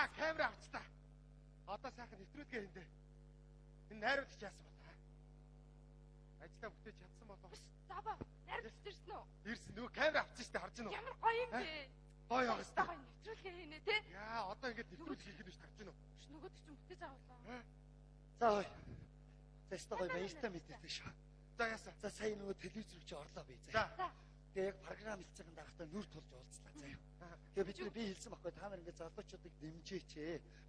За камера авцгаа. Одоо сайхан нэвтрүүлгээ хийндэ. Энэ найруулагч яасан бол аа? Ажлаа бүтээж чадсан болов. Заба, найруулагч ирсэн үү? Ирсэн. Нөгөө камера авсан шүү дээ, харж байна уу? Ямар гоё юм бэ? Гоё яваа шүү дээ. Нэвтрүүлгээ хийнэ те. Яа, одоо ингэж нэвтрүүлэг хийх гэж тарж байна уу? Нөгөөд ч юм бүтээж авуулаа. За ой. Тэстэ гоё баяртай мэдээтэй шүү. За яасан? За сая нөгөө телевиз рүү чи орлоо бий. За. Тэгээ яг програм хэлцээхэн дарахтаа нүр тулж уулзлаа заяа. Тэгээ би хэлсэн байхгүй та нар ингээд залуучуудыг дэмжээч.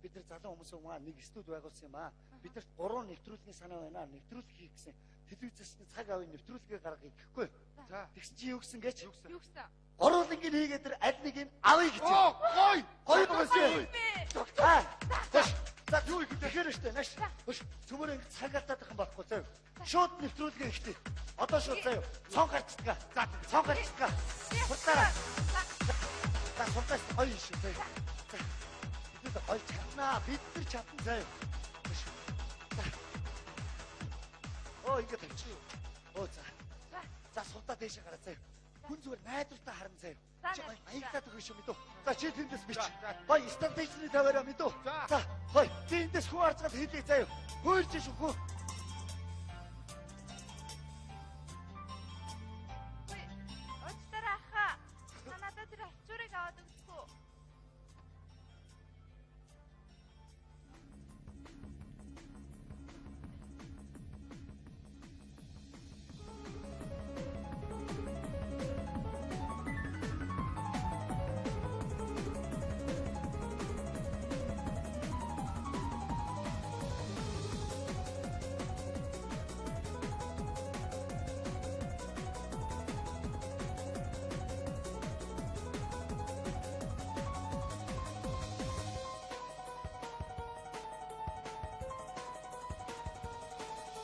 Бид нар залуу хүмүүс уу нэг студ байгуулсан юм аа. Бидэрт 3 нэвтрүүлгийн санаа байна. Нэвтрүүлэг хийх гэсэн телевизээс нь цаг авын нэвтрүүлгээ гаргахыг гэхгүй. За. Тэгсэн чи юу гэсэн гэж? Юу гэсэн? Оруулангийн хийгээд тэр аль нэг нь авъя гэж. Гой. Гоё байсан. За юу их тэгэхээр штэ нааш. Цөмөр ингэ цаг алдаад их юм байхгүй заяа. Шууд нэвтрүүлгээ ихтэй. Одоо шууд заяа. Цон гарцгаа. За цон гарцгаа. Хурдаараа. За цонтаас гоё шүү заяа. Бид гоё чаднаа. Бид нар чадна заяа. Оо ингэ тавьчих. Оо за. За суудаа дээшээ гараа заяа. Хүн зүгээр найдвартай харна заяа. Чи маягтаад өгөх шүү мэдөө. За чи тэндээс бич. Гоё стандартны таваараа мэдөө. За гоё. Тэндээс хүн харцгаад хийлээ заяа. Хөөрч шүү хөө.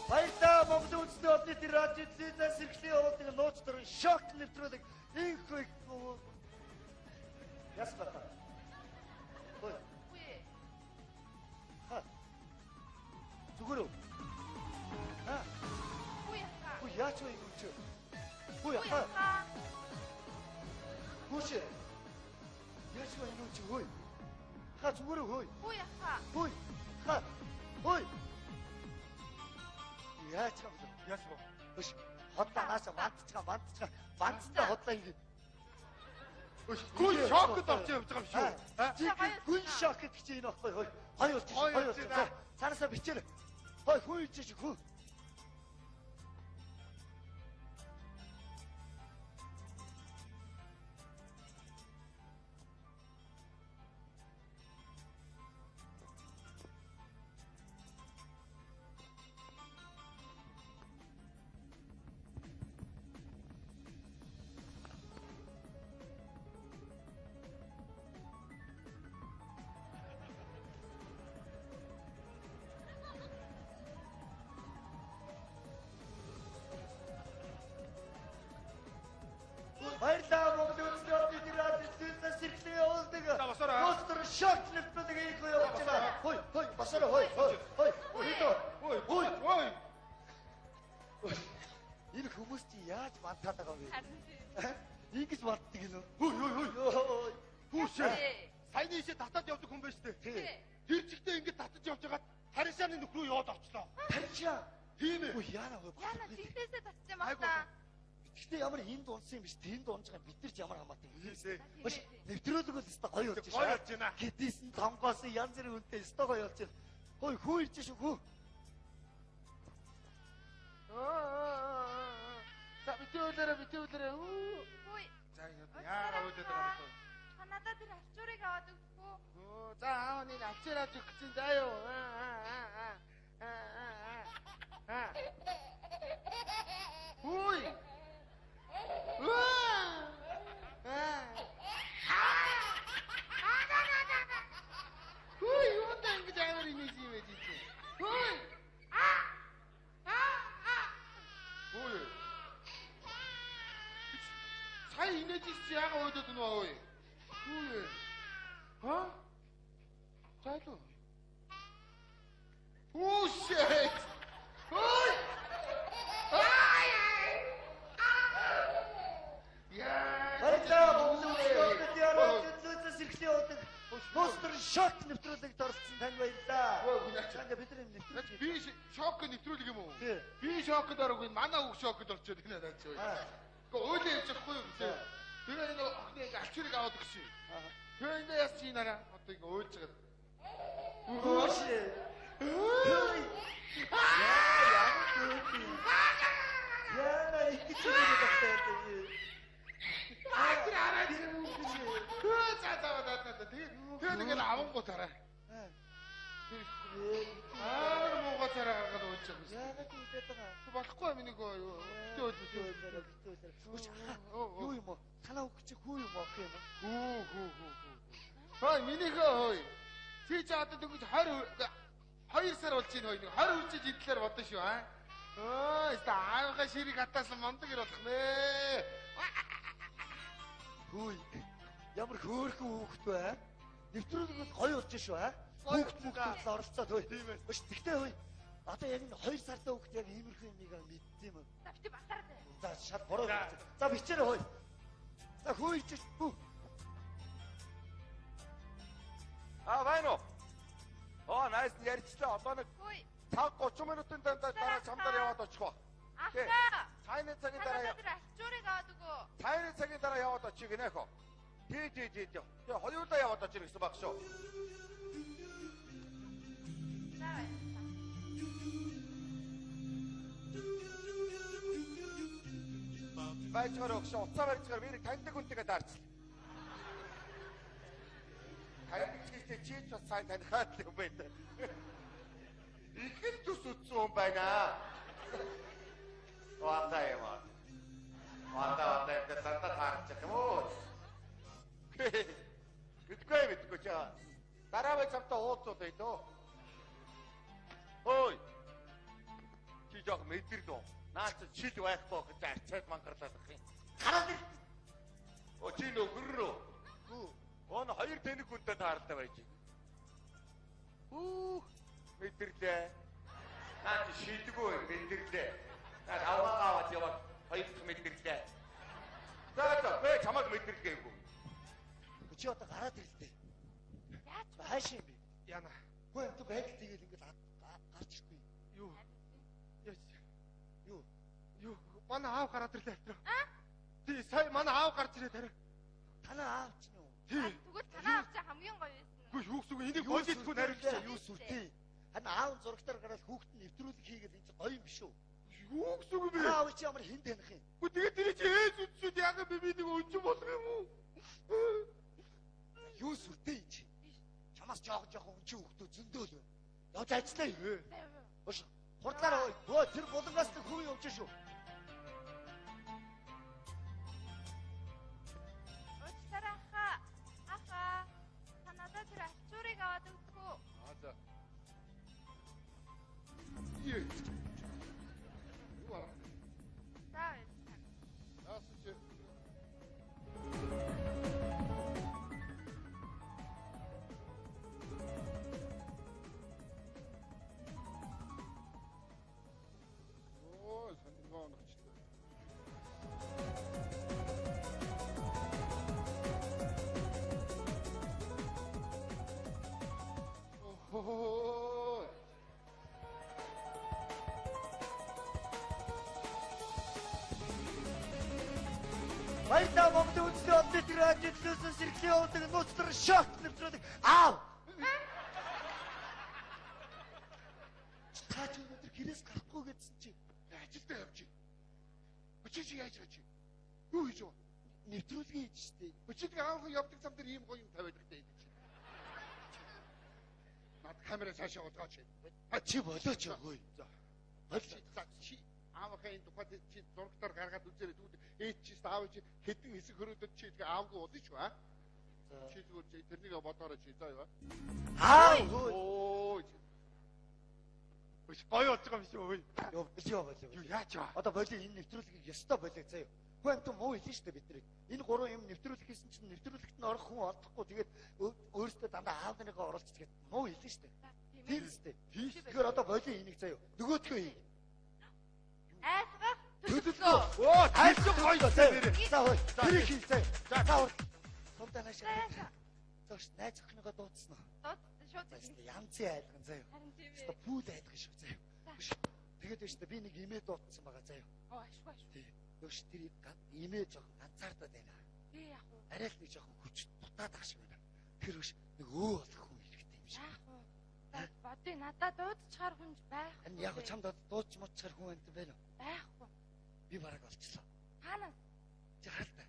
Баярлалаа Монгол үндэсний одны тэр радио телевизээс сэргэлийн явуулдаг нууц дөрвөн шок нэвтрүүлэг инхүү ясна. Ой. Ха. Зүгээрөө. Ха. Ой яач вэ юм чи? Ой ха. Гүш. Яач вэ юм чи ой. Ха зүгээрөө ой. Ой ха. Ой. Ха. Ой. Яач вэ? Яасан бо? Өш хотлоогоос вантцгаа хотлоо ингэ. Өш гүн шокд орж явж байгаа юм шүү. Гүн шок гэдэг чинь энэ баггүй хой. Хоёр болж. Цаанасаа бичээр. Хой хүйж чи хүү. Баярлалаа Монгол үндэсний одны тэр радио телевизээс сэргэлийн явуулдаг. Нууц дөрвөн шок нэвтрүүлэг инхүү явуулж байна. Хой басараа хой. Энэ хүмүүс чи яаж бантаад байгаа вэ? Ингээс бантдаг юм уу? Хүүшээ. Сайн ийшээ татаад явдаг хүн байж тээ. Тэр чигтээ ингэж татаж явж байгаад Харишааны нөхрөө яваад очлоо. Харишаа. Тийм ээ. Үй яана вэ? Яна тэнтэсээ татчих юм аа. Гэтэ ямар энд унсан юм биш тэнд унж байгаа бид нар ч ямар хамаатай юм. Тийшээ. Маш нэвтрүүлэг бол өстой гоё болж Гоё болж байна. Гэдээсэн тонгоос янз бүрийн үнэтэй өстой гоё болж байна. Хой хүү ирж шүү хүү. За битүүлээрээ. Ой. За яараа өөдөд байгаа юм. Надад тэр авчуурыг аваад өгөхгүй. За аав нэг авчираад өгч чинь заа юу. Ой. Ой, юу ингэж амар юм ийм ээ чи. Ой. Ой. Сая инээж чи яага өөдөд нөө ой. Ой. Ха? Зайлуу. Oh shit. Ой. Ай. Яа. Баярлалаа Монгол үндэсний одны тэр радио телевизээс сэргэлийн явуулдаг. Нууц дөрвөн шок шок нэвтрүүлэгт орсон тань баярлаа. Өө, гүнаач. За ингээ бид нар нэвтрүүлж. Би шок нэвтрүүлэг юм уу? Тий. Би шокд ороогүй манай үг шокд орчод энэ надад чи. Гэхдээ ойлоо явж чадахгүй юу гэсэн. Тэгээ энэ охины ингээ алчуурыг аваад өгсөн. Тэгээ ингээ яс чи нараа одоо ингээ ойлж байгаа. Өөш. Яна ихтэй bagтай. Тэгээ нэг авангуу тараа. Муугаа тараа гаргаад уйлж байгаа. Яагаад үгүй байгаа? Болохгүй юм нэг юу. Юу юм уу? Танаа үг чи хүү юм аах юм уу? Хүү. Хөөе минийхөө хөөе. Чи ч одоо тэгж 2 сар болж ийн хөөе. 20 үржиж идлээр бодсон шүү аа. Аавга ширийг хатаасан мондог ир болох нэ. Хүй. Ямар хөөрхөн хүүхэд вэ? Нэвтрүүлэг гоё болж шүү аа. Хүүхэд оролцоод хөөе. Биш тэгтээ хөөе. Одоо яг энэ 2 сартай хүүхэд яг иймэрхүү юмыг мэддэм юм. За бити батартай. За шал бороо. За бичээрэй хөөе. За хөөж хүү. Байна уу? Найс ярьчлаа. Одоо нэг Хөөе. 5-30 минутын дараа чамдаар яваад очих ба. Ахаа. Цайны цагийн дараа Танаа ачуурыг аваад өгөө. цайны цагийн дараа яваад очих гинэ хөө. Тий. Тэгээ хоёулаа яваад очих гэсэн баг шүү. За баярлалаа. Байцгаар өгшөө уцаа байцгаар би таньдаг үнтэйгээ даарч. Таньдаг чи ч бас сайн танихаад л юм байна. Ихэр тус утсан юм байна. Вата юм аа. Вата дата таарч юм уу? Мэдгүй чаа. Дараа бай цамтаа ууцууд бай дөө. Ой. Чи жоо мэдэрдөө. Наач шил байхгүй гэж арчаад мангарлаад байх юм. Гараад ир. О чи нөхрөө. Он 2 тэнэг хүнтэй тааралтай байж. Мэдэрлээ. Наач шилдэггүй мэдэрлээ. Наад аваад яваад 2 дахь мэдэрлээ. За бэ чамаг мэдэргээгүй. Чи одоо гараад ирлээ. Яач Хааш юм бэ? Яна. Хөө энэ байдал тэгэл ингээд гарч ирэхгүй. Юу? Юу? Манай аав гараад ирлээ автраа. Тий, сая манай аав гарч ирээд хараа. Танаа аав ч нь юу? Тий. тэгвэл танаа авч хамгийн гоё байсан. Үгүй юусгүй энийг бодитгүй наривчаа. Юу сүртэй. Харин аав зурагтаар гараад хүүхэд нь нэвтрүүлэг хийгээд энэ гоё юм биш үү? Юусгүй бэ? Аав чи ямар хэн таних юм? Үгүй тэгээд тэр чи ээж үтсүүд яг би нэг өнжин болох юм уу? Юу сүртэй чи? Чамаас жоохон өнчи хүүхдүүд зөндөө л. Явж ажиллаа юу? Өш хурдлаараа өө тэр булангаас нь хүү явж шүү. Өчтөрхөө. Ахаа. Танада тэр ачуурыг аваад өгөө. За. Юу? Юу аа? За баярлалаа. Асууч. Сонирхоо нөхчтэй. Охоо. Баярлалаа Монголын үндэсний одны тэр ажиллуулсан сэргэлийн явуулдаг нууцлар шок нэвтрүүлэг аав. Та ч өнөөдөр гэрээс гарахгүй гэсэн чи Ажилдаа явж байна. Өчигч яаж яаж? Юу хийж вэ? нэвтрүүлэг хийж штэ. Өчигдөр аавхан явдаг зам дээр ийм гоё юм тавиад ихтэй энэ чинь. Над камера цаашаа удаач. А чи болооч өөй. За. Чи аавхан энэ тухайд чи зургатаар гаргаад үзээрэй тэгвэл ээж чи аав чи хэдэн хэсэг хөрөөдөд чи тэгээ аавгүй удаж ба. Чи зүгээр тэрнийг бодоорой чи заа юу? Аа Өө. Өч гоё болж байгаа юм шиг өөй. Юу болоо. Юу яач вэ? Одоо болоо энэ нэвтрүүлгийг ёстой болоо заяа. Хүн амт муу хэлсэн штэ бид нарыг. Энэ гурван юм нэвтрүүлэг хийсэн чинь нэвтрүүлэгт нь орох хүн олдохгүй тэгээд өөрөөсөө дандаа аав нарыгаа оруулж тэгээд муу хэлсэн штэ. Тийм штэ. Тэгэхээр одоо болоо энийг заяа. Нөгөөдгөө хий. Айсгах. Төлөлөө. Оо, тайлбар гоё заяа. За хөөе. Тэр хий заяа. За таа. Сумдаа наашаа. Зоош найз охиныгоо дуудсан уу? Дуудсан шууд За хэлнэ. янзын айлган заяа. Харин тийм Өстө ээ. пүүл айлган шүү заяа. За. Биш. Тэгээд өстө би нэг имээ дуудсан байгаа заяа. Оо ашгүй ашгүй. Тий. Өш тэр имээ жоохон ганцаардаад байна. Би яг уу. Арай л нэг жоохон хүч дутаад ах шиг байна. Тэр өш нэг өө болох хүн хэрэгтэй юм шиг. Яг уу. Бодё надад дуудчихар хүнж байхгүй. Харин яг чамд дуудч моччаар хүн амт байна уу? Байхгүй. Би бараг олчлоо. Хаана? Чи хараа.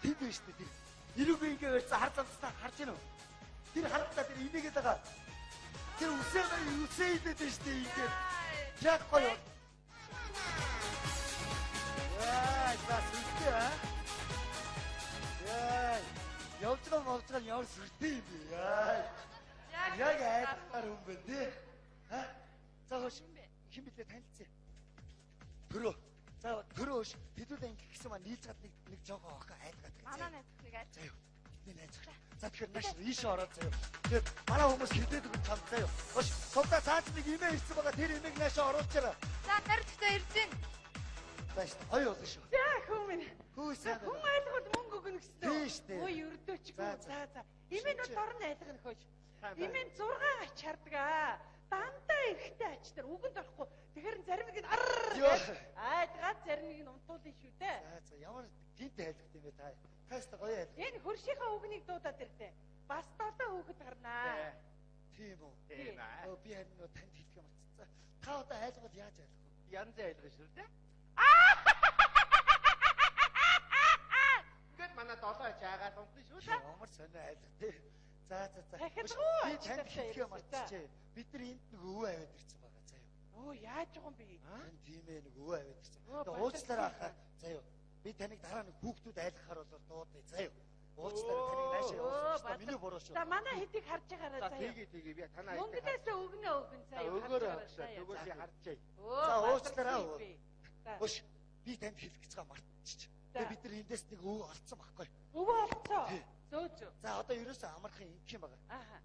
Тэнд биш үү тэр. Ирүүгээ ингээ барьсан хар замцтай харж гинөө. Тэр харалтаа тэр инээгээд байгаа. Тэр үсээ идээд байна шүү дээ ингээ. Яг гоё. Яа, засүртэй аа. Яа. Явж байгаа ямар сүртэй юм бэ? Яа. Яг айдахаар юм бэ тий? Ха? За хош. Хин блэ танилцъя. Төрөө. За төрөө ш. Тэдүүд ингэ гисэн маань нийлж гад нэг жоохон охин айдгаад. Манай найз нэг айд. За юу. Бидний найз. За тэгэхээр нааш ийшээ ороод заяа. Тэгээд манай хүмүүс хилдээд өгч чамд заяа. Хош. Сувда цааш нэг имээ ирсэн байгаа. Тэр имээг наашаа оруулчаарай. За тарихтай ирж гин. Зааш хоёр болно шүү. За хүмүүс. Хүүсээ. Хүн айлгууд мөнгө өгнө гэсэн. Тийш дээ. Ой өрдөөчгүй. За. За. Имэн бол орон айлгах хөөж. Имэн 6 ач хардаг аа. Дандаа эрэхтэй ач тэр үгэнд орохгүй. Тэгэхээр зарим нэг нь айдгаад зарим нэг нь унтуулна шүү дээ. За ямар гинт айлгт юм бэ та. Тааста гоё айлг. Энэ хөршийнхаа үгнийг дуудаад ирлээ. Бас долоо хөөхд гарнаа. Тийм үү. Тийм Оо би харин нөө танд хэлэх юм болчихсон. Та одоо айлгууд яаж айлгах вэ? Янз айлгаж шүү дээ. Ингээд манай долоо чаагаад унтсан шүү дээ. Ямар сонио айлг тий. За. Дахиадгүй Би ач танд тартай хэлэх юм айлгаж болчихжээ. Бид нар энд нэг өвөө аваад ирсэн байгаа заа юу. Оо яаж байгаа юм бэ? Харин тийм ээ нэг өвөө аваад ирсэн. Оо, Тэгээ уучлаарай ахаа. За юу. Би таныг дараа нэг хүүхдүүд айлгахаар болоор дуудъя заа юу. Уучлаарай таныг наашаа Оо, явуулсан. Миний буруу шүү. За манай хэдийг харж байгаарай За заяа. тэгээ би танаа Мөнгөнөөс өгнө заяа. өгөөрэй авчаа. Төгөөс харчаа. За, уучлаарай. За. Өш би танд хэлэх гэж байгаа мартчих. Тэгээ бид нар эндээс нэг өвөө олцсон байхгүй. Өвөө олцоо. Тий. Зөөж. За одоо ерөөсөө амархан ингэх юм байгаа. Ааха.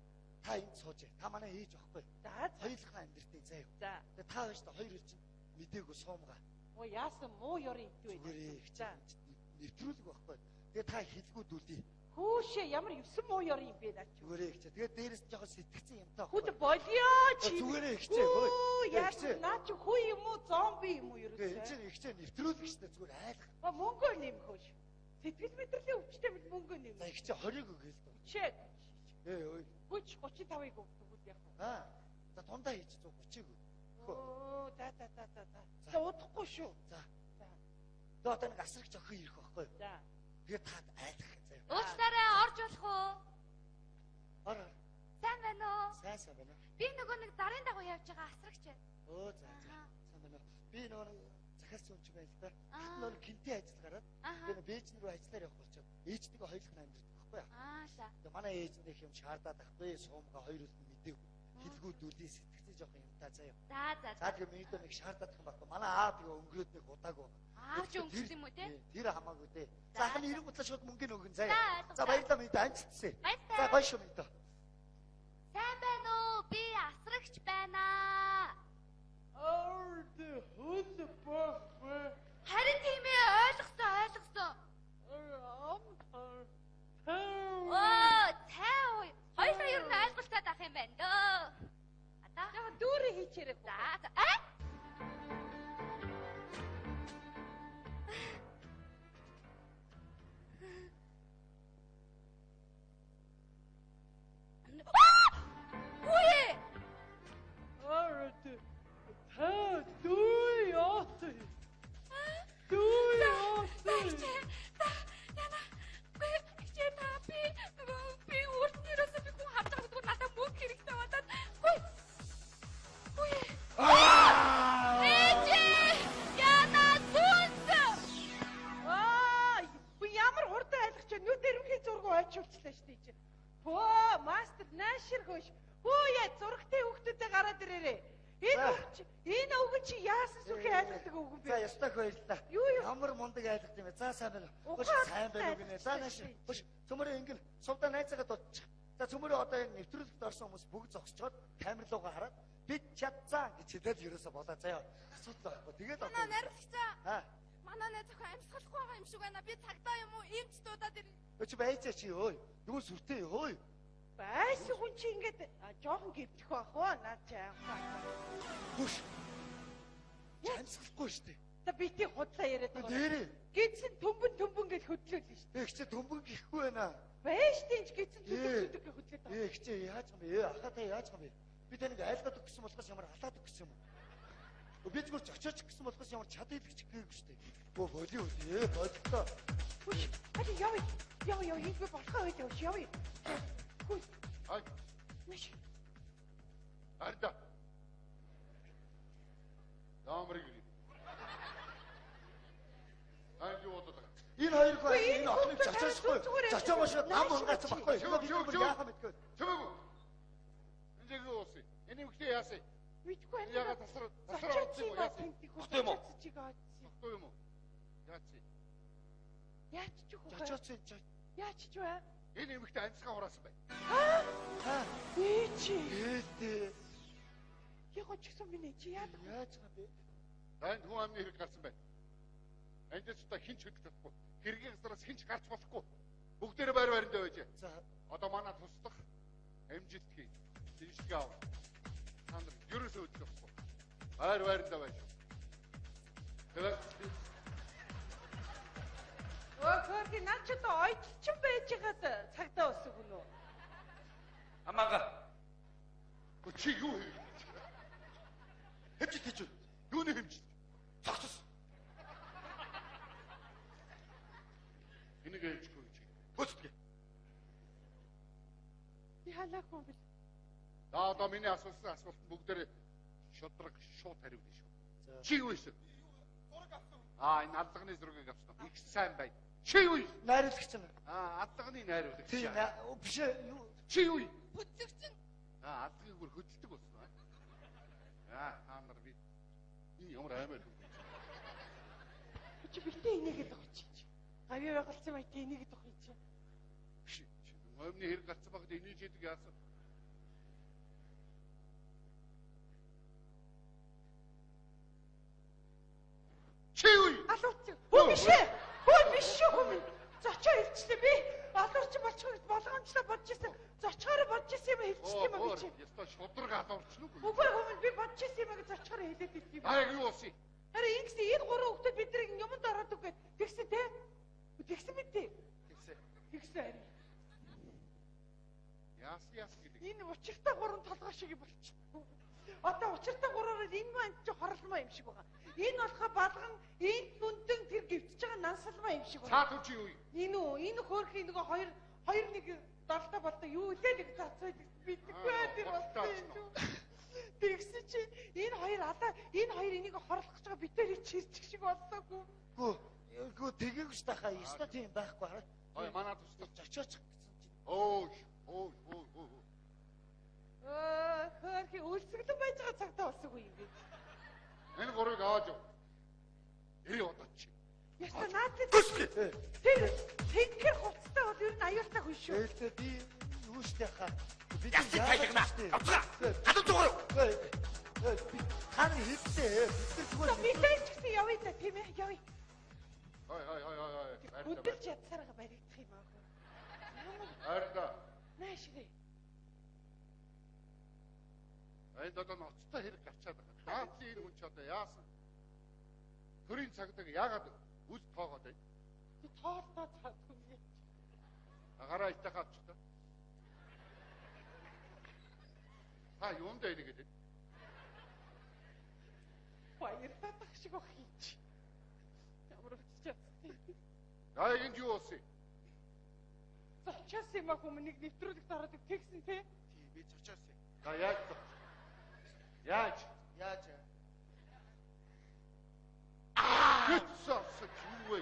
Та энд сууж. Та манай ээж байхгүй. За. Хоёулахаа амьдртыг заа юу. За. Тэгээ та хоёрт хоёр үл чинь мдээгүй суумгаа. Оо яасан муу ёрын итвэ. Зүгээрээ их За. нэвтрүүлэг байхгүй. Тэгээ та хэлгүүдүүлээ. Хүүшээ ямар 9 муу ёрын юм бэ наач. Зүгээрээ их. Тэгээ дээрээс нь жоохон сэтгцэн юмтай Хүд байхгүй. болио чи. Зүгээрээ их чээ. Оо яаж Ихчээ. наач хүү юм уу зомби юм уу Тэгээ энэ ерөөсөө. чинь их чээ нэвтрүүлэг штэ зүгээр айлах. Ба мөнгө нэмхөөш. Сэтгэл мэдрэлийн өвчтэй бил мөнгө нэм. За их чээ 20-ыг өгөөл дөө. Чек. Ой. Хүч 35-ыг өгдөг яг. Аа. За дундаа хийж 130-ыг өг. Оо за. За удахгүй шүү. За. За. Тэгээ одоо нэг асрагч охин ирэх байхгүй. За. Тэгээ таад айлах заа юу. Уучлаарай орж болох уу? Ор. Сайн байна уу? Сайн байна. Би нөгөө нэг дарын дагуу явж байгаа асрагч байна. Оо за. Аха. Сайн байна. Би нөгөө захиас сууч байна л да. Аа. Нөгөө кинтийн ажил гараад Аха. тэгээ бээж рүү ажиллаар явах болчиход ээжтэйгээ хоёулах амьдрэх байхгүй яа. Аа за. Тэгээ манай ээжнийх юм шаардаад ахгүй суумга хоёр үл мэдээг хэлгүүдүүлээ сэтгцээ жоох юмтай заа юу. За. За тэгээ миний нэг шаардаад юм байхгүй. Манай аа тэгээ өнгөрөөд нэг удаагүй. Аавч өнгөс юм уу те? Тэр хамаагүй дээ. За, За хань ирэх удаа шууд мөнгөний өгөн заа. За, За баярлалаа минь амжилтсэ. Баярлалаа. За гоё шүү минь. Сайн байна уу? Би асрагч байна. Орд хүнд бах. Харин тийм ээ ойлгосон. Оо, цай уу. Хоёулаа ер нь ойлголцоод авах юм байна дөө. Одоо Яг дүүрээ хийчээрэй. за. Үе! Орд. Та дүү яат. Дүү яат. Би өөртнөөс би хүн харж байгаа зүгээр надад мөнгө хэрэгтэй болоод. Үе! Яна зүнс! Би ямар хурдан айлгч нүд эрмхийн зураг ойчуулчлаа шүү дээ. Бөө, мастер наашир хөөш. Бөө яа зурагтай хүүхдүүдэд гараад ирээрээ. Энэ үг чи яасан сүрхий айлгдаг үг юм За бэ? ястаг баярлалаа. Юу юу? Ямар мундаг айлгт юм бэ? За сайн байна. Хөш Ухаан сайн байна уу гинэ. За нааш. Хөш цөмөрөө ингэл сувда найзаагаа дуудчих. За цөмөрөө одоо энэ нэвтрүүлэгт орсон хүмүүс бүгд зогсчоод камер руугаа хараад бид чадсан гэж хэлээд ерөөсө болоо заяа. Асуудал байхгүй. Тэгээд Манай найрагчаа. Аа. Манай найз охин амьсгалахгүй байгаа юм шиг байна. Би цагдаа юм уу? Эмч дуудаад ирнэ. Өч байцаа чи ой. Юу сүртэй ой. Байсан хүн чи ингээд жоохон гівчих байх уу? Наад чи аахаа. Хүш. Амьсгалахгүй штэ. Та бити худлаа яриад байгаа. Нэрээ. Гидсэн төмбөн гэж хөдлөөлнө шүү дээ. Их чи төмбөн гихгүй байна. Байж тийч гидсэн төмбөн гэж хөдлөд байгаа. Их чи яаж юм бэ? Ахаа та яаж юм бэ? Би таныг айлгаад өгсөн болохоос ямар халаад өгсөн юм бэ? Би зүгээр очооч гэсэн болохоос ямар чаддаг ч гээгүй штэ. Бөө боли үү? Болтой. Хүш. Хadi яв энэ би болохоо байж яв. Хүш. Ай. Нэш. Арда. Даамрыг. Ай юу бодож. Энэ хоёр хөө энэ охиныг чачаашгүй. Чачаагаа шиг нам унгац баггүй. Яахаа мэдгүй. Чамаагүй. Энд яг юу уусан? Энийг ихтэй яасан? Мэдгүй байна. Яга тасраа орсон юм яасан? Хот юм уу? Хот юм уу? Яац. Яач ч үгүй. Чачаач. Яач ч вэ? Энэ эмэгтэй амьсгаа хураасан бай. Аа. Ээчи. Ээдээ. Яга ч гэсэн минь чи яадаг. Яаж байгаа бэ? Дайнд хүн амны хэрэг гарсан байна. Эндээс та хинч хөдөлж чадахгүй. Хэргийн газраас хинч гарч болохгүй. Бүгдээрээ байр байрандаа байж. За. Одоо манай туслах амжилтгий. Дижитал аав. Сандр ерөөсөө өдөх болохгүй. Байр байрандаа байж. Тэгээд Хөрхи наач одоо ойдлчин байж байгаад цагдаа ус өгнө үү? Амаага. чи юу хийв? Хэмжиж хийж. Юуны хэмжиж? Цогцос. Энийг ээжгүй чи. Хөцдөг. Би халаагүй бил. За одоо миний асуусан асуулт бүгдээр шодрог шууд хариулна шүү. Чи юу ийсэн? Зураг авсан. Энэ аллагны зургийг авсан. Их сайн байна. Чи юу ийсэн? Найруулагч нь. Аллагны найруулагч. Тийм биш юу? Чи юу ийсэн? Хөдлөгч нь. Аллагыг бүр хөдөлдөг болсон. Та нар би энэ ямар аймаар хүн. Чи битээ инээгээд байгаа чи. Гавь байгалцсан бай тэ инээгээд байгаа чи. Биш. Омны хэрэг гарцсан багт энийг хийдэг яасан? Чи юу? Алууч. Хөө биш ээ. Хөө биш шүү. Зочоо хэлчихлээ би. Алууч болчихгүй болгоомжлоо бодож ирсэн. Зочоор бодож ирсэн юм хэлчихсэн юм би чи. Ястаа шудраг алуурч нүг. Үгүй хүмүүс би бодож ирсэн юм гэж зочоор хэлээд ирсэн юм. Яг юу болсон? Харин ингэсэн энэ гурван хүүхдүүд биднийг юмд ороод үгээд тэгсэн те. Тэгсэн мэт тий. Тэгсэн харин. Яас гэдэг. Энэ учиртай гурван толгой шиг болчихсон. Одоо учиртай гурваар энэ маань ч хорлмоо юм шиг байгаа. Энэ болохоо балган энэ дүндэн тэр гівтж байгаа нансалмаа юм шиг байна. Цаад чи юу? Энэ хөөрхийн нөгөө хоёр нэг далта болтой юу лээ нэг зацаад бидгүй тэр болсон. Тэгсэн чи энэ хоёр алаа энэ хоёр энийг хорлох гэж байгаа битэрийг чирчих шиг болсоогүй. Гүү тэгээгүй ш тахаа ёстой тийм байхгүй хараа. Ой манай туслах Очооч гэсэн чи. Оо. Хөөрхи үлсгэлэн байж байгаа цагтаа болсоогүй юм би. Энэ гурыг аваад яв. Эй одоо чи. Яста наадлаа. Гүсгэ. Тэгэхээр хуцтай бол ер нь аюултай хүн шүү. Ээлтэй би юу штэ хаа. Би Ястыг тайлгна. Авцгаа. Хадад дуурав. Хан хиттэй. Бид зүгээр Би ч гэсэн явъя да тийм ээ явъя. Ой. Өдөрч ядсараа баригдах юм аа. Арда. Наашгүй. Энд одоо ноцтой хэрэг гарчаад байгаа. Наацын энэ хүн ч одоо яасан? Төрийн цагдаг яагаад үс тоогоод байна? Би тоолтоо цаадгүй. Агараа итэх авчихсан. Юунд байна гэдэг? Баяртай тах шиг байх юм чи. Ямар утчих. Энд юу болсон? Зочоос юм аа хүмүүнийг нэвтрүүлэгт ороод тэгсэн те. Тий би зочоос. Яаж? Гэцсэн юу вэ?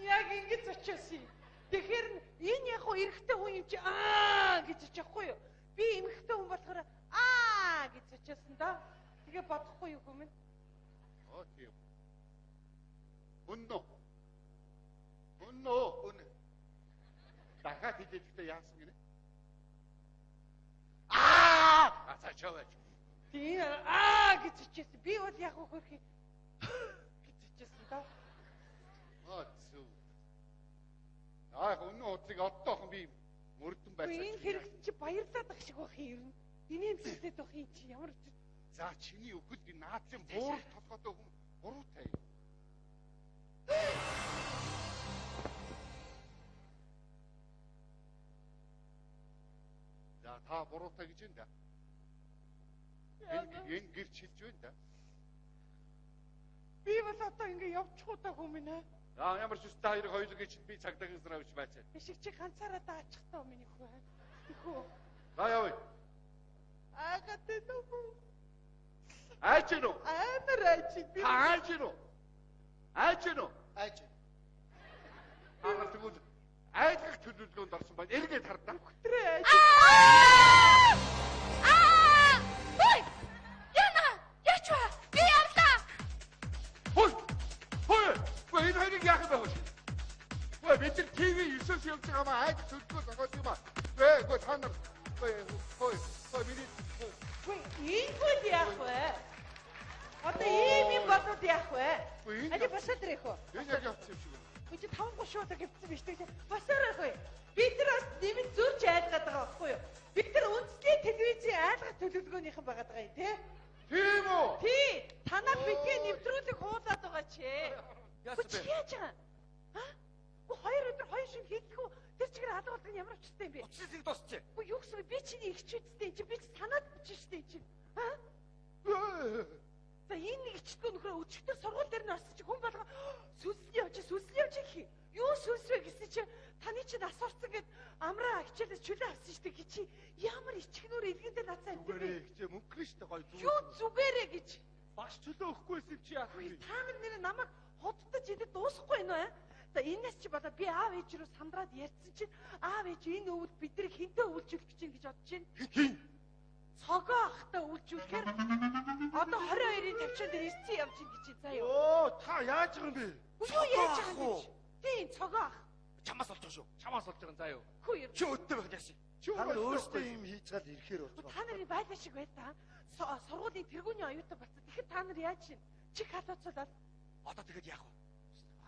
Яг ингэж зочоос юм. Тэгэхээр энэ яг хоо эрэгтэй хүн юм чи гэж очихгүй юу? Би эмэгтэй хүн болохоор гэж очиасан да. Тэгээ бодохгүй юу хүмүүс? Тийм. Өнөө. Дахиад хилээдтэй яасан гинэ? Цаачаач. Тийм гэж очиасан. Би бол яг хөөрхий гэж хэлчихсэн да. Зөв. Яг өнөө удлыг одоохон би мөрдөн Энэ байцаа. хэрэгт чи баярлаад ах шиг байх юм. Инээн зүйлээд байх юм чи ямар За чиний өгөхөд би наацын буур толгойтой хүн буруутай. За та буруутай гэж энэ да. Энэ гэр чилж байна да. би бол одоо ингэ явчих удаа хүмүүс нэ. За ямар ч үс та хоёрыг хоёулыг чинь би цагдаагийн сар авч байцаа. Бишиг чи ганцаараа даачих таа миний хүү. Тэхүү. За явъя. Агат нөө. Айч нөө. Амар айч би. Айч нөө. Айч нөө. Айж. Агаас тэгвэл айдгах төлөвлөгөөнд орсон байна. Эргээд хардаа. Трэ айч. Ой! Яна! Яч ба? Би явлаа. Хөөе. Хөөе. Гүн энэ хоёрыг яах юм бэ хөөе? Гүн бид нар ТV 9-с явж байгаа маа айд төлөвлөгөө зогсоод юм аа. Гүн та нар хөөе миний Энэ хүүд яах вэ? Одоо ийм юм болоод яах вэ? Үгүй, энэ Али босоод ирэх үү? энэ яг явц юм шиг байна. Үгүй чи 5 шууд гэвцсэн биш үү? Босоорох уу? Бид нар бас нэмэн зурж айлгаад байгаа байхгүй юу? Бид нар үндэсний телевизийн айлгах төлөвлөгөөнийхэн байгаад байгаа юм тий? Тийм үү? Тий. Танаа битгий нэвтрүүлэг хуулаад байгаа чи. Үгүй чи яаж байгаа? Аа? Үгүй 2 өдөр 2 шөнө хийдэггүй. Тэр чигээр алгуулдаг нь ямар очтой юм бэ? Уцсыг дуусчих. Үгүй юу гэсэн би чиний ихч үсттэй чи би санаад бичсэн штэ чи. Аа? За энэ нэг ичтгөө нөхрөө өчигдөр сургууль дээр нь орсон чи хүн болго сүнслэн явж гэх. Юу сүнсвэ гэсэн чи таны чи нас орсон гэд амраа хичээлээс чөлөө авсан штэ гэж чи ямар ичгнүүр илгэндээ нацаа юм бэ? Зүгээрээ ихтэй мөнгө штэ гоё зүг. Юу зүгээрээ гэж. Багш чөлөө өгөхгүйсэн юм чи яах вэ? Та нар нэр намайг хотдож идэ дуусахгүй нөө аа? За энэс чи бодоо би аав ээж рүү сандраад ярьсан чинь аав ээж энэ өвөл бидний хинтээ өвлжүүлэх гэж байна гэж бодож байна. Хин. Цогоо ахтай өвлжүүлэхээр одоо 22-ын тавчаан дээр эсцэн явж ин гэж заа юу. Оо, та яаж байгаа юм бэ? Юу яаж байгаа юм бэ? Тийм цогоо ах. Чамаас олж байгаа шүү. Чамаас болж байгаа заа юу. Хүү юу. Чи өдөө байх яаш. Чи Та нар өөрсдөө юм хийж гал ирэхээр болж Та нарын байлаа шиг бай та. Сургуулийн тэргүүний оюутан болсон. Тэгэхээр та нар яаж чинь? Чи хатацуулаад Одоо тэгэд яах вэ?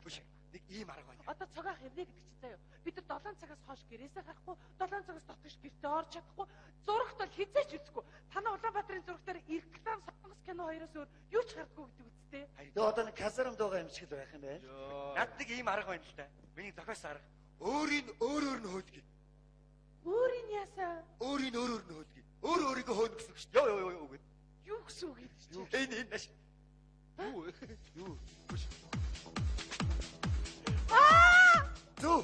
Биш. Нэг ийм арга байна. одоо цогоо ах явна гэдэг чи заа юу. Бид нар 7 цагаас хойш гэрээсээ гарахгүй, 7 цагаас дотгош гэртээ орж чадахгүй, зурагт бол хизээч үзэхгүй. Танаа Улаанбаатарын зурагтаар реклам Солонгос кино хоёроос өөр юу ч гардаггүй гэдэг үсттэй. Тэгээ одоо нэг казармд байгаа юм шиг л байх юм байна. Над нэг ийм арга байна л да. Миний зохиос арга. Өөрийн өөрөөр нь хөөдгий. Өөрийн ясаа Өөрийн өөрөөр нь хөөдгий. Өөр өөрийгөө хөөнө гэсэн үг шүү дээ. Йоо гэд. юу гэсэн үг юм чи? Энэ наш. Юу? Биш. Зөө.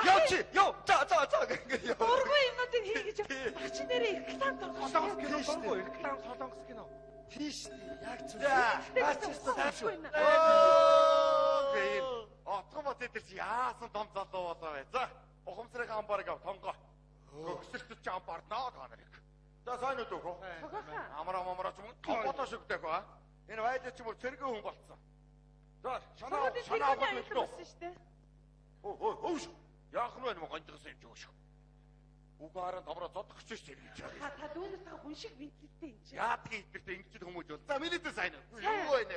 Яа чи. Йоо. За гэнгээ ёо. Ургүй юмнуудыг хийгэж багч нэрээ реклам Солонгос кино торгосон. дургүй. Реклам солонгос кино. Тийш дээ. Яг зүг. Баач тааш. Гэн. Отгон бот дээр чи яасан том залуу болоо вэ? За, ухамсрын амбарыг ав тонгоо. Гөгсөлтөд чи амбарнаа та нарыг. За сайн уу дөө. Амраа ч юм томботоо шигдэг ба. Энэ вайд ч юм уу цэрэг хүн болцсон. За, санаа авах болсон шүү дээ. Өөш. Яах нь вэ гондгоос юм жоош. Угаараа томроо зодох ч шүү дээ. Та дүүнээс та хүн шиг бинтэлтэй юм чи. Яадгийн идэвхтэй ингэж хүмүүс бол. За миний дэ сайн уу? Сайн. Юу вэ нэ?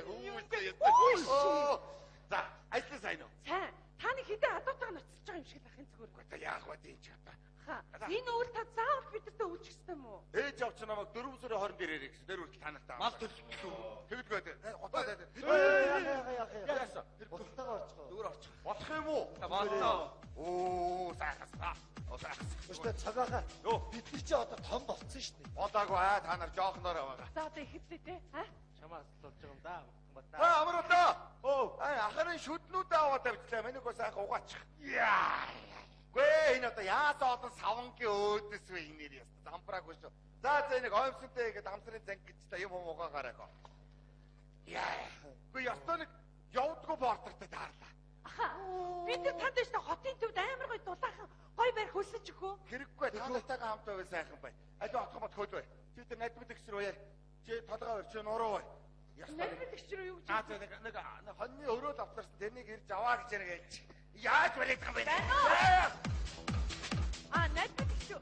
За, ажлаа сайн уу? Сайн. Та нэг хідэ адуутаа ноцолж байгаа юм шиг л ахын зүгээр. Гэхдээ яах вэ тийм ч хата. Энэ үйл та заавал бидэртээ үлчих ёстой юм уу? Ээж авч намайг 4 сарын 20 дээр ирэх гэсэн. Тэр үргэлж танартай. Мал төлөлтөө. Тэгдэггүй. Утаа. Яасан? Утаагаа орчихоо. Зүгээр орчих. Болох юм уу? Болоо. Оо, сайхас. Сайхас. Өстө цагаага. Йоо. Бид нар чи одоо том болцсон шүү дээ. Болоогүй та нар жоохноор байгаа. За одоо ихэвчлээ те. Чамаас л болж байгаа юм да. Амраа. Ахарын шүднүүд аваад тавьчлаа. Миний гоо сайхан угаачих. Яа. Гүй энэ одоо яасан олон савангийн өөдөс вэ энэ нэр яста. Замбраагүй шүү. За нэг оймсонтэй гэдэг амсрын занг гэж та юм угаагаарай гоо. Яа. Гүй ястаа нэг явдггүй бортортой таарлаа. Бид нар танд ч хотын төвд амар гой дулаахан гой байр хөлсөж өгөө. Хэрэггүй та нартайгаа хамт байвал сайхан бай. Аливаа отох мот хөөд бай. Чи тэр найдмад ихсэр уяа. Чи толгой өрч нуруу бай. Ястаа Нэгдэгч рүү юу гэж? нэг хоньны өрөөд автарсан тэрнийг ирж аваа гэж ярьж. Яаж барих юм бэ? Нэгдэгч шүү.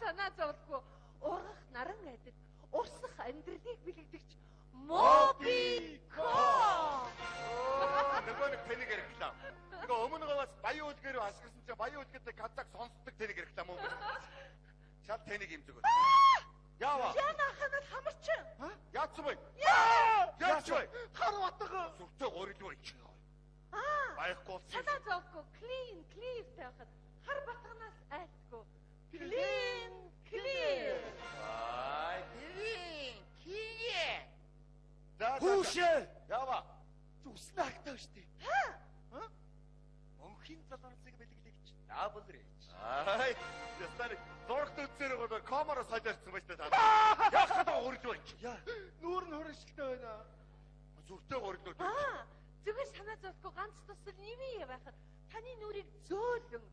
санаа зовлгүй ургах наран айдад урсах амьдралыг бэлэгдэгч Мобико. Нөгөө нэг тэнэг хэрэглээ. Нөгөө өмнөгөөс баян үлгээр ашигласан чинь баян үлгээтэй казак сонсдог тэнэг хэрэглээ мөн. Шал тэнэг юм зүгөө. Яава. Яна ханад хамарчин. Яатсан бай. Яач бай. хар батга. Сүртэй горилгүй чи. Баяхгүй болсон. Санаа зовлгүй clear тавихад хар батганаас айлтгүй. Clear. Ай, кие. Хүүшээ. Яава. Зүснэ актаа штэ. Мөнхийн залуурсыг бэлэглэгч. Дабл рич. Ай, ястаа зургт үзсээр гоо камера солиорсон байж та. Яах гэдэг горилгүй чи. Яа. Нүүр нь хөрөшөлтэй байна. Сүртэй горилгүй. Зүгээр санаа зовлгүй ганц тусал нэмээ байхад таны нүрийг зөөлөн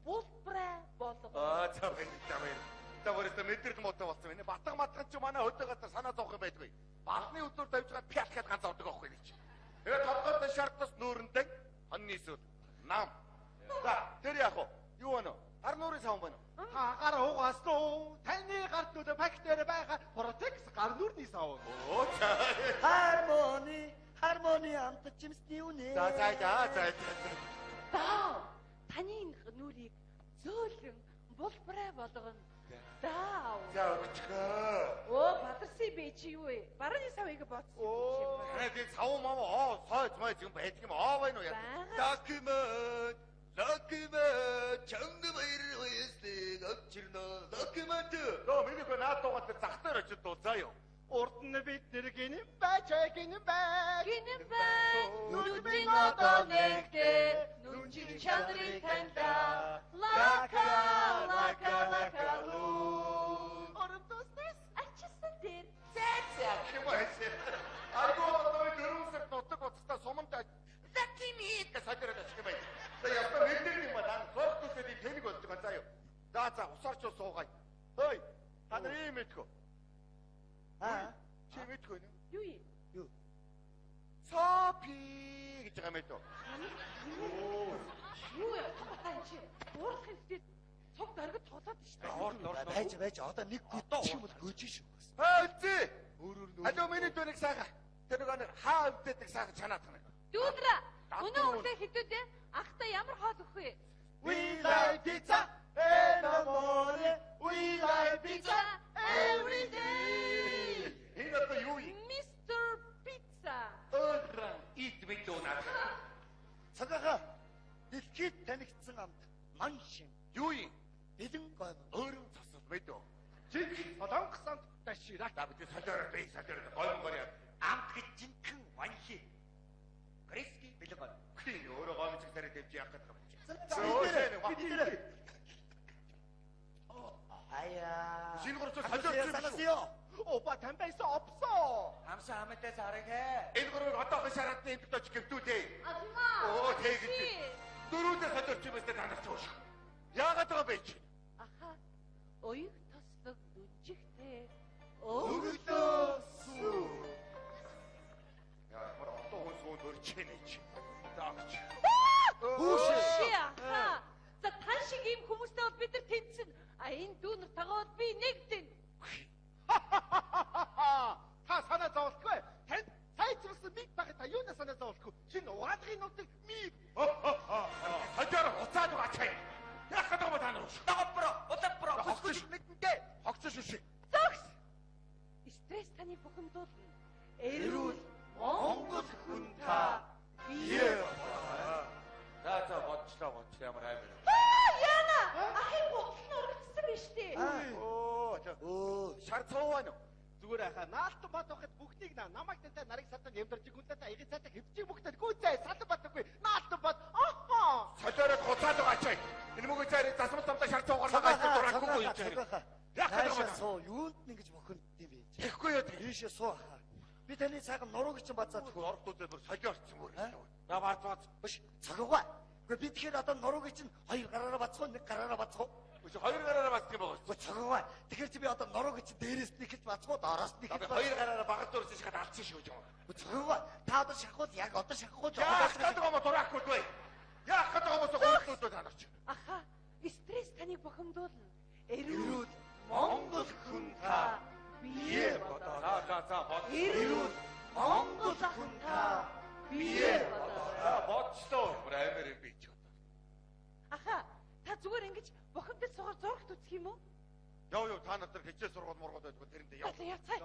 булбраа болгоо. За байна. Таварста мэдрэл муутай болсон. Энэ батга матган ч манай хөдөөгөөс санаа зовх юм байдгүй. Балны өдөр давж байгаа пят гэд ганц ордог аахгүй гэж. Тэгээд толгойд шартлас нүүрэндээ хоньны сүд нам. За тэр яах вэ? Юу вэ? Гар нүрийн савн байна уу? Та гар угаас уу. Таны гарт нүдэ бактери байгаа. Протекс гар нүрний сав. Оо за. Хармони амт чимсний үнэ. За. Даа. Таны нүрийг зөөлөн булбраа болгоно. Даа. За өгчгөө. Оо, бадарсан бэ чи юу вэ? Барааны савыг боцсон юм чи. Танай тийм сав мав оо сойц май юм байдаг юм аа байна уу яа. Документ чанга баяр баясыг авчирна. Документ. Нөө миний гоо наад дугаат зах дээр очиж дуулзаа юу. Урд нь бид нэр гинэн бай. Гинэн бай. Нүрийн одоо нэгдэ. Нүрийн чанарыг таньда. Лака луу. Ордостес ачсан дээр. Хэмээсээ. Аргоо дөрөвсөд нутаг уцтаа сумантай лакимит гэж садараад ачих юм байна. За ястаа мэддэг юм байна. Сорт үсэд тэнэг болдог заа юу. За усаарч суугай. Хөөе. Та нар ийм мэдхүү. Чи мэдхүү нэ? Юу юм? Сопи гэж байгаа мэт үү? Юу яа тань чи? Уурах хэлтэй цог дөргөд толоод штэ. Байж одоо нэг гүтчих юм бол гөжин шүү. Хөөе. Алуу миний дөрөг саага. Тэр нэг хаа өвдөдөг саага чанаад тань. Дүүдра. Өнөө өглөө хэдүүдээ ахта ямар хоол өгөх вэ? We like pizza in the morning. We like pizza every day. Энэ одоо юу юм? Mr. Pizza. Ит мэдүүнаа. Цагаага дэлхийд танигдсан амт ман шин. Юу юм? Бэлэн гой. Өөрөм цосол мэдүү. Жиг солонгосонд ташираа. Да бид садаар гойн горья. Амт гэж жинхэнэ ванхи. Криски бэлэн гой. Хин өөрөө гомч зэрэг дэвж яах гэдэг юм. Аяа. Шингорч солиорч юм. 오빠 담배 있어 없어. Хамса хамаатай сарыг. Энэ гурвыг одоохон шаратны эмдэж гэмтүүлээ. Азма. Оо тэгэж. Дөрүүдээ солиорч юм өстэй танаас чууш. Яагаад байгаа бэ чи? Аха. Оюг тослог нүжигтэй. Өглөө сүү. Яа, мөр одоо хүн сүүнд өрчэнэ чи. Даагч. Хүүшээ. Аха. За тань шиг ийм хүмүүстэй бол бид нар тэнцэн. А энэ дүүнер тагаад би нэгдэн. Та санаа зовлохгүй. Тань сайжруулсан миг багт та юунаас санаа зовлохгүй. Шинэ угаадгын нутаг миг. Хажаар уцаад байгаа чай. Яах гэдэг юм та нар? Удаа хөсгөж мэдэнтэй. Хогцож шишээ. Зогс. Стресс таны бухимдуулна. Эрүүл Монгол хүн та. Бие. За бодлоо ямар аймаг. Яна. Ахын бодлоо өргөцсөн биз дээ. Оо, шар цааваа. Зүгээр ахаа наалтан бат байхад бүгдийг намайг тантай нарыг сатан явдарч гүнтэй та ийг цаатаа хөвчих бүгдээ гүйцээ сатан батгүй наалтан бат ахаа Солиороо гоцаад байгаа чай. Энэ мөгөө цайрыг засмал тамтай шар цаагаар лагаж дурахгүй юу чай. Яах гэдэг юм? суу юунд нэгж бохонд юм бэ? Тэгэхгүй юу тийм. Ийшээ суу ахаа. Би таны цагаан нурууг чинь бацаад Ордуудад бүр солиорцсон бүр. На бац. Биш цагаагаа. Гэхдээ би тэгэхээр одоо нурууг чинь хоёр гараараа бацгаа нэг гараараа бацгаа. Үгүй хоёр гараараа бацдаг юм байна. Цагаагаа. Тэгэхээр чи би одоо нурууг чинь дээрээс нь ихэж бацгаа доороос нь ихэж. Хоёр гараараа багт дурсан шахаад алдсан шүү юм. Цагаагаа. Та одоо шахуул яг одоо шахуул. Яах гэдэг юм дурахгүй дээ. Яах гэдэг юм гооцоо танарч. Аха. Стресс таныг бухимдуулна. Эрүүл Монгол хүн та бие бодоо. За бод. Эрүүл Монгол хүн та бие бодоо. Бодчлоо. Амар би ч. Аха, та зүгээр ингэж бохомдол суугаар зурагт үзэх юм уу? Яв та нар хичээл сургууль мургууд байдгүй тэрэндээ яв. Яцгаа.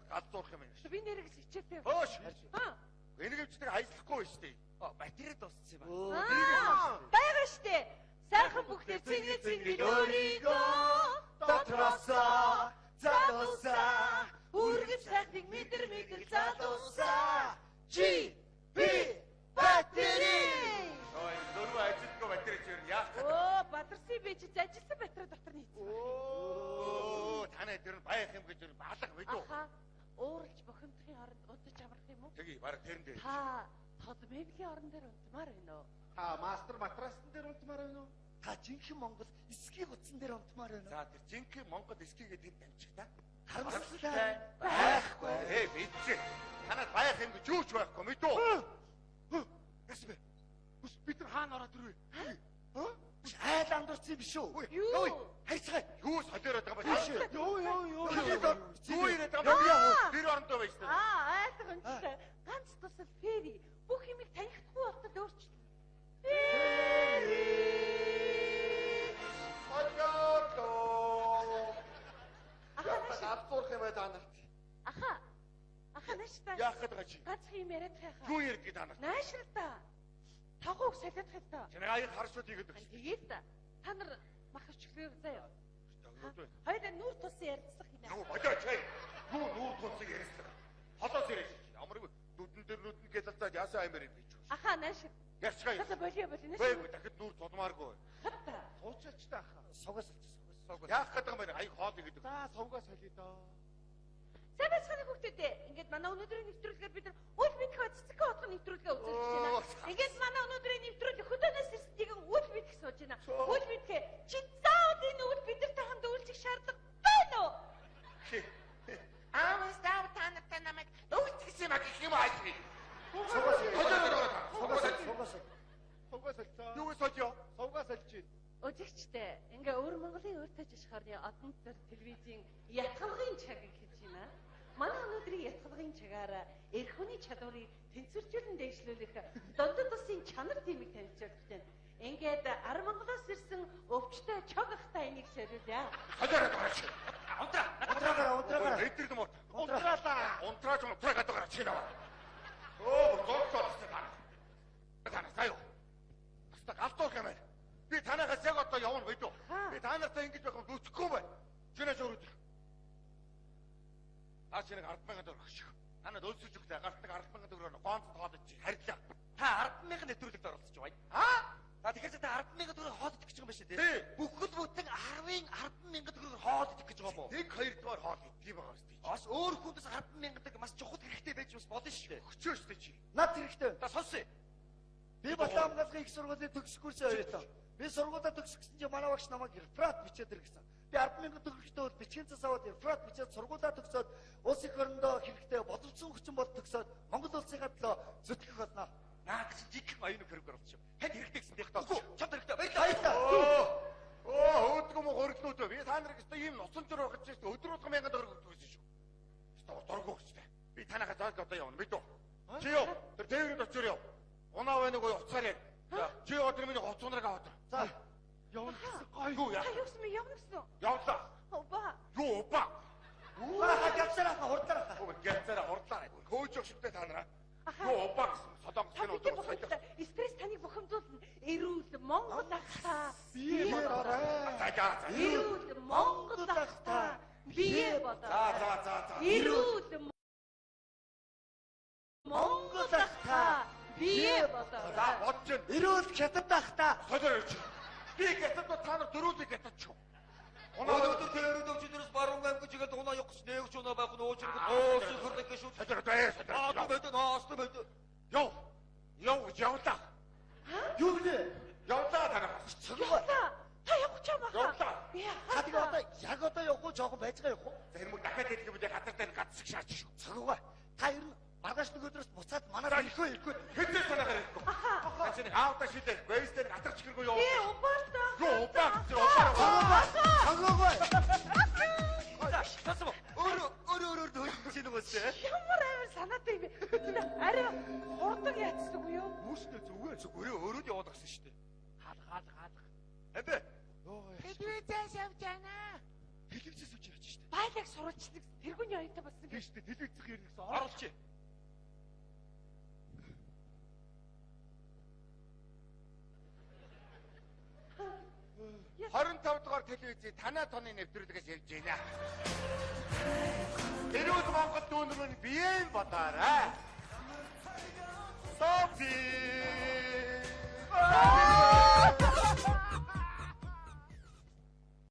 Гал зурх юм байна. Би нэрээс хичээлтэй. Хөөш. Аа. Энэгэвчдэг хайслахгүй шүү дээ. Батарей дууссан юм Байгаа штэ. Сайхан бүхнээ цэнгэн өөрийгөө Дотроосоо залуусаа үргэлж сайхныг мэдэр залуусаа. Чи би батарей. Ой, дөрөв ажилтгүй батарей чир яах вэ? Оо, Бадарсын бич зажилсан батарей дотор нийцсэн. Оо, танай тэр нь байх юм гэж баалга мэдүү. Аха. Ууралж бохомдохын оронд удаж амрах юм уу? Тэgi баг тэрэндээ. Та тод меблийн орон дээр унтмаар байна уу? Та мастер матрастан дээр унтмаар байна уу? Та жинхэнэ Монгол эсгийн утсан дээр унтмаар байна. За тэр жинхэнэ Монгол эсхий гэдэг нь дамжиг та. Харамсалтай байхгүй. Мэдээ. Танад байх юм гэж юу ч байхгүй мэдүү. Ясбэ. Бид нар хаана ороод ирвэ? Айл амдурсан юм биш үү? Юу? Хайцгаа. Юу солиороод байгаа юм бэ? Юу. Юу яриад байгаа юм бэ? Тэр орондоо байж таа. Айлах үнтэй. Ганц тусал фэри. Бүх юмыг танихгүй болтод өөрчлөлт. Солиороо. Апсурх юм байна танарт. Аха нааштай. Яах гээд байгаа чи? Ганц юм яриад хайхаа. Юу ярьдаг танарт? Наашрал та. Тагууг солиод хай та. Чиний аяг харшууд игээд байгаа. Тэгээд та. Та нар махавч өглөө заяа. шүү. Хоёул нүүр тусан ярьцлах юм Юу аа. бодооч хай. Юу нүүр тунцыг ярьсан. Холоос ирэх. Амрыг нүдэн дээр нүдэн гэлэлцээд яасан аймаар юм бич. Аха наашир. Ярьцгаая. Тата болио наашир. Бэйг дахид нүүр тулмааргүй. Хатта. Суучилчтай ахаа. Сугаас Яах гээд байгаа юм бэ? Аяг хоол игээд. За сувгаа солио доо. Сайн байцгаана хүүхдүүдээ. Ингээд манай өнөөдрийн нэвтрүүлгээр бид нар үл мэдэх цэцэг утга нэвтрүүлгээ үзүүлж байна. Ингээд манай өнөөдрийн нэвтрүүлэг хөдөөнөөс ирснийг үл мэдэх сууж байна. Үл мэдхээ чи заавал энэ үл бидэртэй хамт үйлчих шаардлага байна уу? Аавс даа танартай намайг өвчгсөн маа гэх юм аа. Сугаас Сувгаа солио. Юу солио? Сувгаа сольж байна. Өжигчтэй. Ингээ өөр Монголын өөртөө жишхорны одон төр телевизийн ятгалгын цаг гэж байна. Манай өнөөдрийн ятгалгын цагаараа эх хүний чадварыг тэнцвэржүүлэн дэвшлүүлэх дундад усын чанар тимийг танилцуулж байна. Ингээд ар Монголоос ирсэн өвчтэй чог ахтай энийг сориулъя. Хажаараа гараач. Унтраагаар. Эдгэр юм уу? Унтраалаа. Унтраач унтраагаад гараач чи наваа. Оо, гооцоолсон таа. Танаа сая. Хаста галтуух юм байна. Би танаас яг одоо явна бидүү. Би та нартай ингэж байх юм зүтгэхгүй байна. Чинээс өөрөө. Та чинийг 100000 төгрөг өгч. Танад өлсөж өгтэй гартаг 100000 төгрөгөөр гонц тоолож чи харьлаа. Та 100000 нэвтрүүлэгт оролцож байгаа юм. Та тэгэхээр та 100000 төгрөг хоол идэх гэж байгаа юм шүү дээ. Бүхэл бүтэн 100000 төгрөг хоол идэх гэж байгаа юм уу? Нэг хоёр дугаар хоол идэх юм байгаа шүү дээ. Бас өөр хүнээс 100000 төгрөг бас чухал хэрэгтэй байж бас болно шүү дээ. Өчөөш дээ чи. Над хэрэгтэй. Та сонсъё. Би Батламгазгийн их сургуулийн төгсөх курсын оюутан. Би сургуулаа төгсгсөн чинь манай багш намайг реферат бичээд иргэсэн. Би 100000 төгрөгтэй бол бичгийн цас аваад реферат бичээд сургуулаа төгсөөд улс их орондоо хэрэгтэй боловсон хүчин бол төгсөөд Монгол улсынхаа төлөө зүтгэх болно. Наад чи жиг аюун хөрөг оруулчих. Танд хэрэгтэй гэсэн дээ. Үгүй, чамд хэрэгтэй. Баярлалаа. Өөдгөө мө хөргөлнүүдөө. Би та нарыг өстой ийм ноцонжор байгаа ч гэсэн өдөр болгон 1000 төгрөг өгсөн шүү. Өстой дургу өстой. Би танайхаа зааж одоо явна мэдүү. Чи юу? Тэр тээврийн очоор яв. Унаа байна уу уцаар яг. Чи одоо миний хоцонрыг аваад. За, Явна гэсэн гой. Юу яа? Та юусэн бэ? Явна гэсэн. Явлаа. Оба. Юу ба? гацараа хурдаараа. Өө гэрцээрээ хурдлаа. Хөөж өгшөлтэй та нараа. Юу ба гэсэн. Солонгос Та энэ бидний удаа бохомдол эспресс таныг бохомдуулна. Эрүүл Монгол ахта. Бие бодорой. За. Эрүүл Монгол ахта. Бие бодорой. За. Эрүүл Монгол ахта. Бие бодорой. За бодож байна. Эрүүл хятад ах та. Солиорч. Би гэтад та нар дөрүүлээ гэтад ч. Өнөөдөр тээврүүд өвчнөөс баруун аймаг жигээд унаа явах нээгч унаа байх нь өөчрөг оос хөрдөх гэж шүү. Солиорч. Явлаа. Юу вэ? Явлаа танаа. Та явах ч юм аа. Явлаа. Хатаг одоо яг одоо явахгүй жоохон байцгаа явах уу? Тэр мөр дахиад хэлэх юм дэ газар дээр гацсаг шаач шүү. Цагаагаа. Та ер нь маргааш нэг өдрөөс буцаад манайд ирэхгүй. Хэзээ санаагаар ирэхгүй. Тачны аавда шидэх вэйстер гатарч хэргүй юу? Ээ, убаалта. Юу убаа. Цагаагаа. үстэй. Ямар амар санаатай юм бэ? Арай хурдан яцдаг уу юу? Үүштэй зүгээр өөрөө яваад гасан шүү дээ. Хаалга. Амбэ. Телевизээс явж байна. Телевизээс үуч явж шүү дээ. Байлаг сурвалждаг тэргүүний оюутан болсон гэж. Тийш дээ телевизх хэрэгсэн. Оруулчих. Яс. 25 дугаар телевизийн танаа тооны нэвтрүүлгээс явж байна. Тэрүүл Монгол дүүнэр нь биеэн бодоорой.